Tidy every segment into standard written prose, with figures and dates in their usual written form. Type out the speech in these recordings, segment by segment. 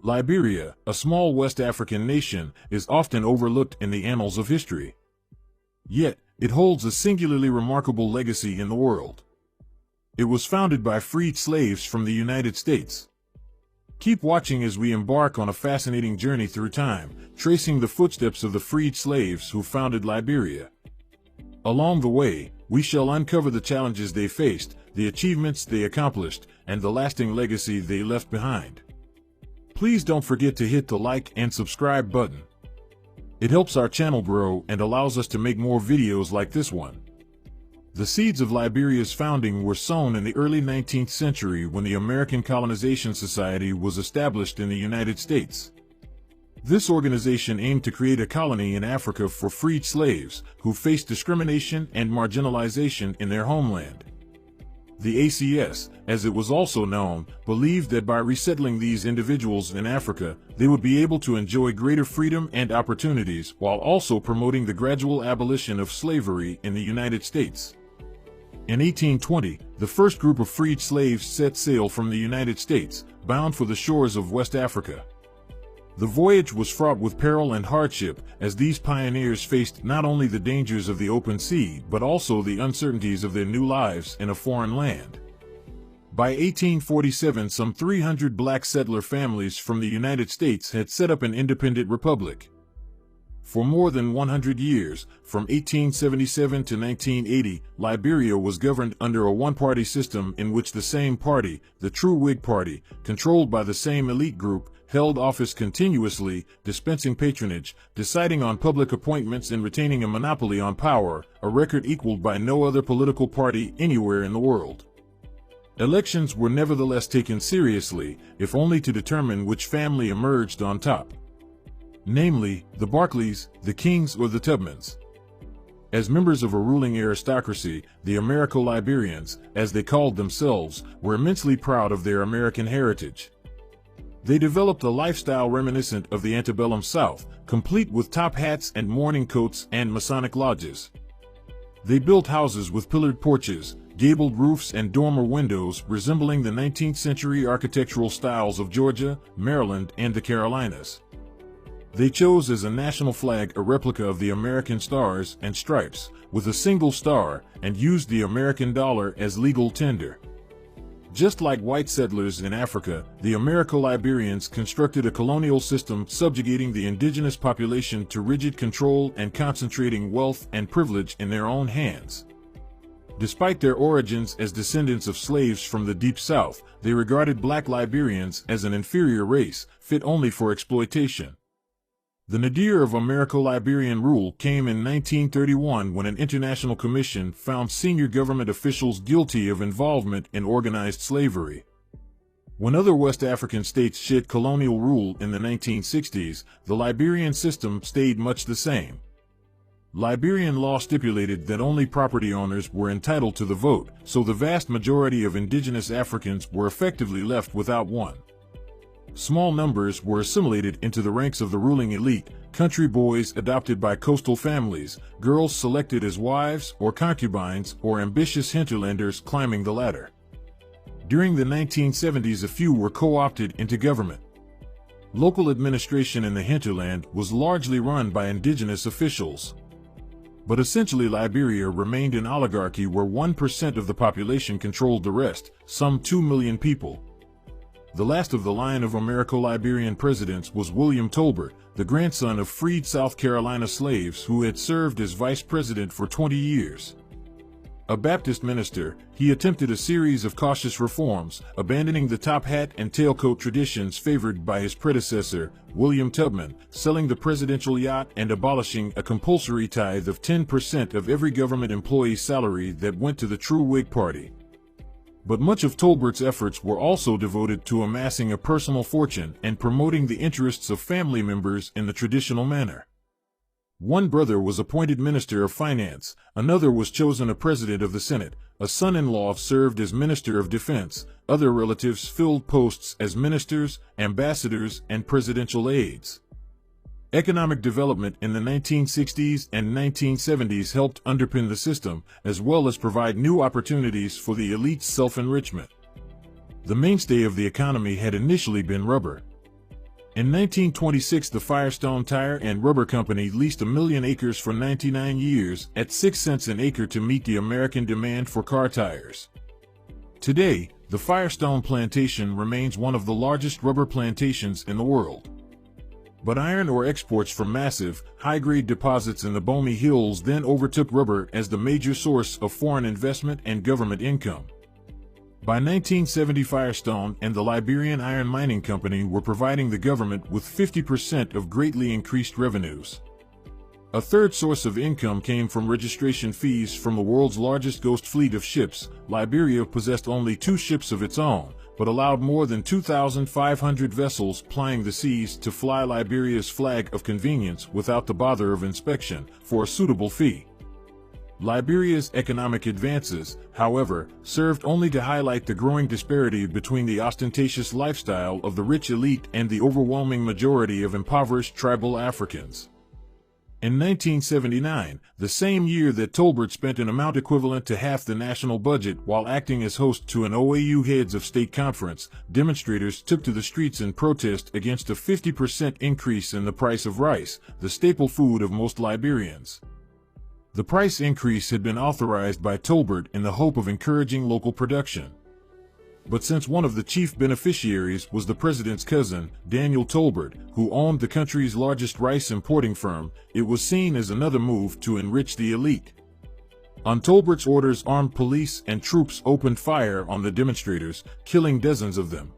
Liberia, a small West African nation, is often overlooked in the annals of history. Yet, it holds a singularly remarkable legacy in the world. It was founded by freed slaves from the United States. Keep watching as we embark on a fascinating journey through time, tracing the footsteps of the freed slaves who founded Liberia. Along the way, we shall uncover the challenges they faced, the achievements they accomplished, and the lasting legacy they left behind. Please don't forget to hit the like and subscribe button. It helps our channel grow and allows us to make more videos like this one. The seeds of Liberia's founding were sown in the early 19th century when the American Colonization Society was established in the United States. This organization aimed to create a colony in Africa for freed slaves who faced discrimination and marginalization in their homeland. The ACS, as it was also known, believed that by resettling these individuals in Africa, they would be able to enjoy greater freedom and opportunities while also promoting the gradual abolition of slavery in the United States. In 1820, the first group of freed slaves set sail from the United States, bound for the shores of West Africa. The voyage was fraught with peril and hardship, as these pioneers faced not only the dangers of the open sea but also the uncertainties of their new lives in a foreign land. By 1847, some 300 black settler families from the United States had set up an independent republic. For more than 100 years, from 1877 to 1980, Liberia was governed under a one-party system in which the same party, the true Whig Party, controlled by the same elite group, held office continuously, dispensing patronage, deciding on public appointments and retaining a monopoly on power, a record equaled by no other political party anywhere in the world. Elections were nevertheless taken seriously, if only to determine which family emerged on top. Namely, the Barclays, the Kings or the Tubmans. As members of a ruling aristocracy, the Americo-Liberians, as they called themselves, were immensely proud of their American heritage. They developed a lifestyle reminiscent of the antebellum South, complete with top hats and mourning coats and Masonic lodges. They built houses with pillared porches, gabled roofs and dormer windows resembling the 19th century architectural styles of Georgia, Maryland, and the Carolinas. They chose as a national flag a replica of the American Stars and Stripes, with a single star, and used the American dollar as legal tender. Just like white settlers in Africa, the Americo-Liberians constructed a colonial system subjugating the indigenous population to rigid control and concentrating wealth and privilege in their own hands. Despite their origins as descendants of slaves from the Deep South, they regarded black Liberians as an inferior race, fit only for exploitation. The nadir of Americo-Liberian rule came in 1931 when an international commission found senior government officials guilty of involvement in organized slavery. When other West African states shed colonial rule in the 1960s, the Liberian system stayed much the same. Liberian law stipulated that only property owners were entitled to the vote, so the vast majority of indigenous Africans were effectively left without one. Small numbers were assimilated into the ranks of the ruling elite, country boys adopted by coastal families, girls selected as wives or concubines, or ambitious hinterlanders climbing the ladder. During the 1970s, a few were co-opted into government. Local administration in the hinterland was largely run by indigenous officials. But essentially Liberia remained an oligarchy where 1% of the population controlled the rest, some 2 million people. The last of the line of Americo-Liberian presidents was William Tolbert, the grandson of freed South Carolina slaves who had served as vice president for 20 years. A Baptist minister, he attempted a series of cautious reforms, abandoning the top hat and tailcoat traditions favored by his predecessor, William Tubman, selling the presidential yacht and abolishing a compulsory tithe of 10% of every government employee's salary that went to the true Whig Party. But much of Tolbert's efforts were also devoted to amassing a personal fortune and promoting the interests of family members in the traditional manner. One brother was appointed Minister of Finance, another was chosen a President of the Senate, a son-in-law served as Minister of Defense, other relatives filled posts as ministers, ambassadors, and presidential aides. Economic development in the 1960s and 1970s helped underpin the system, as well as provide new opportunities for the elite's self-enrichment. The mainstay of the economy had initially been rubber. In 1926, the Firestone Tire and Rubber Company leased 1 million acres for 99 years at 6 cents an acre to meet the American demand for car tires. Today, the Firestone plantation remains one of the largest rubber plantations in the world. But iron ore exports from massive, high-grade deposits in the Bomi Hills then overtook rubber as the major source of foreign investment and government income. By 1970, Firestone and the Liberian Iron Mining Company were providing the government with 50% of greatly increased revenues. A third source of income came from registration fees from the world's largest ghost fleet of ships. Liberia possessed only 2 ships of its own, but allowed more than 2,500 vessels plying the seas to fly Liberia's flag of convenience without the bother of inspection, for a suitable fee. Liberia's economic advances, however, served only to highlight the growing disparity between the ostentatious lifestyle of the rich elite and the overwhelming majority of impoverished tribal Africans. In 1979, the same year that Tolbert spent an amount equivalent to half the national budget while acting as host to an OAU Heads of State Conference, demonstrators took to the streets in protest against a 50% increase in the price of rice, the staple food of most Liberians. The price increase had been authorized by Tolbert in the hope of encouraging local production. But since one of the chief beneficiaries was the president's cousin, Daniel Tolbert, who owned the country's largest rice importing firm, it was seen as another move to enrich the elite. On Tolbert's orders, armed police and troops opened fire on the demonstrators, killing dozens of them.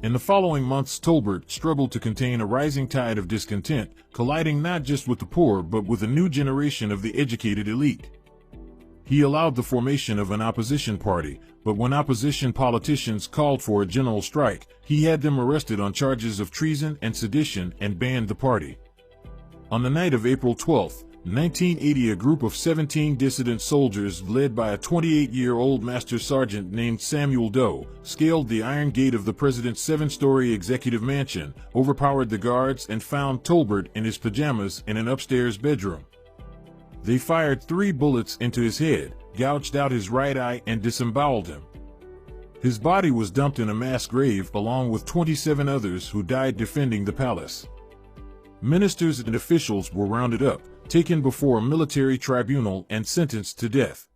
In the following months, Tolbert struggled to contain a rising tide of discontent, colliding not just with the poor but with a new generation of the educated elite. He allowed the formation of an opposition party, but when opposition politicians called for a general strike, he had them arrested on charges of treason and sedition and banned the party. On the night of April 12, 1980, a group of 17 dissident soldiers led by a 28-year-old master sergeant named Samuel Doe scaled the iron gate of the president's 7-story executive mansion, overpowered the guards, and found Tolbert in his pajamas in an upstairs bedroom. They fired 3 bullets into his head, gouged out his right eye, and disemboweled him. His body was dumped in a mass grave along with 27 others who died defending the palace. Ministers and officials were rounded up, taken before a military tribunal, and sentenced to death.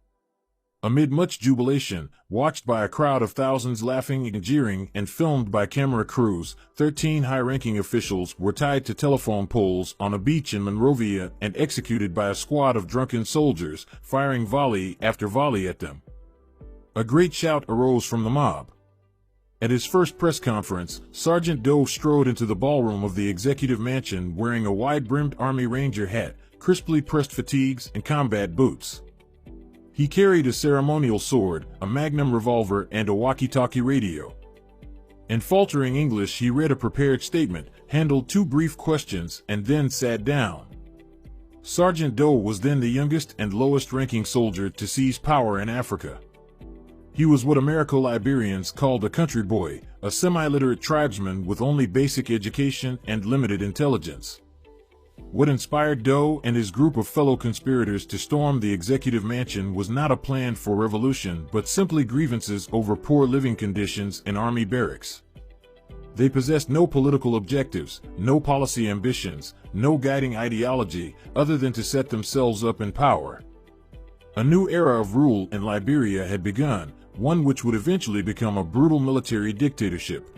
Amid much jubilation, watched by a crowd of thousands laughing and jeering, and filmed by camera crews, 13 high-ranking officials were tied to telephone poles on a beach in Monrovia and executed by a squad of drunken soldiers, firing volley after volley at them. A great shout arose from the mob. At his first press conference, Sergeant Doe strode into the ballroom of the executive mansion wearing a wide-brimmed Army Ranger hat, crisply pressed fatigues, and combat boots. He carried a ceremonial sword, a Magnum revolver, and a walkie-talkie radio. In faltering English, he read a prepared statement, handled 2 brief questions, and then sat down. Sergeant Doe was then the youngest and lowest-ranking soldier to seize power in Africa. He was what Americo-Liberians called a country boy, a semi-literate tribesman with only basic education and limited intelligence. What inspired Doe and his group of fellow conspirators to storm the executive mansion was not a plan for revolution, but simply grievances over poor living conditions in army barracks. They possessed no political objectives, no policy ambitions, no guiding ideology, other than to set themselves up in power. A new era of rule in Liberia had begun, one which would eventually become a brutal military dictatorship.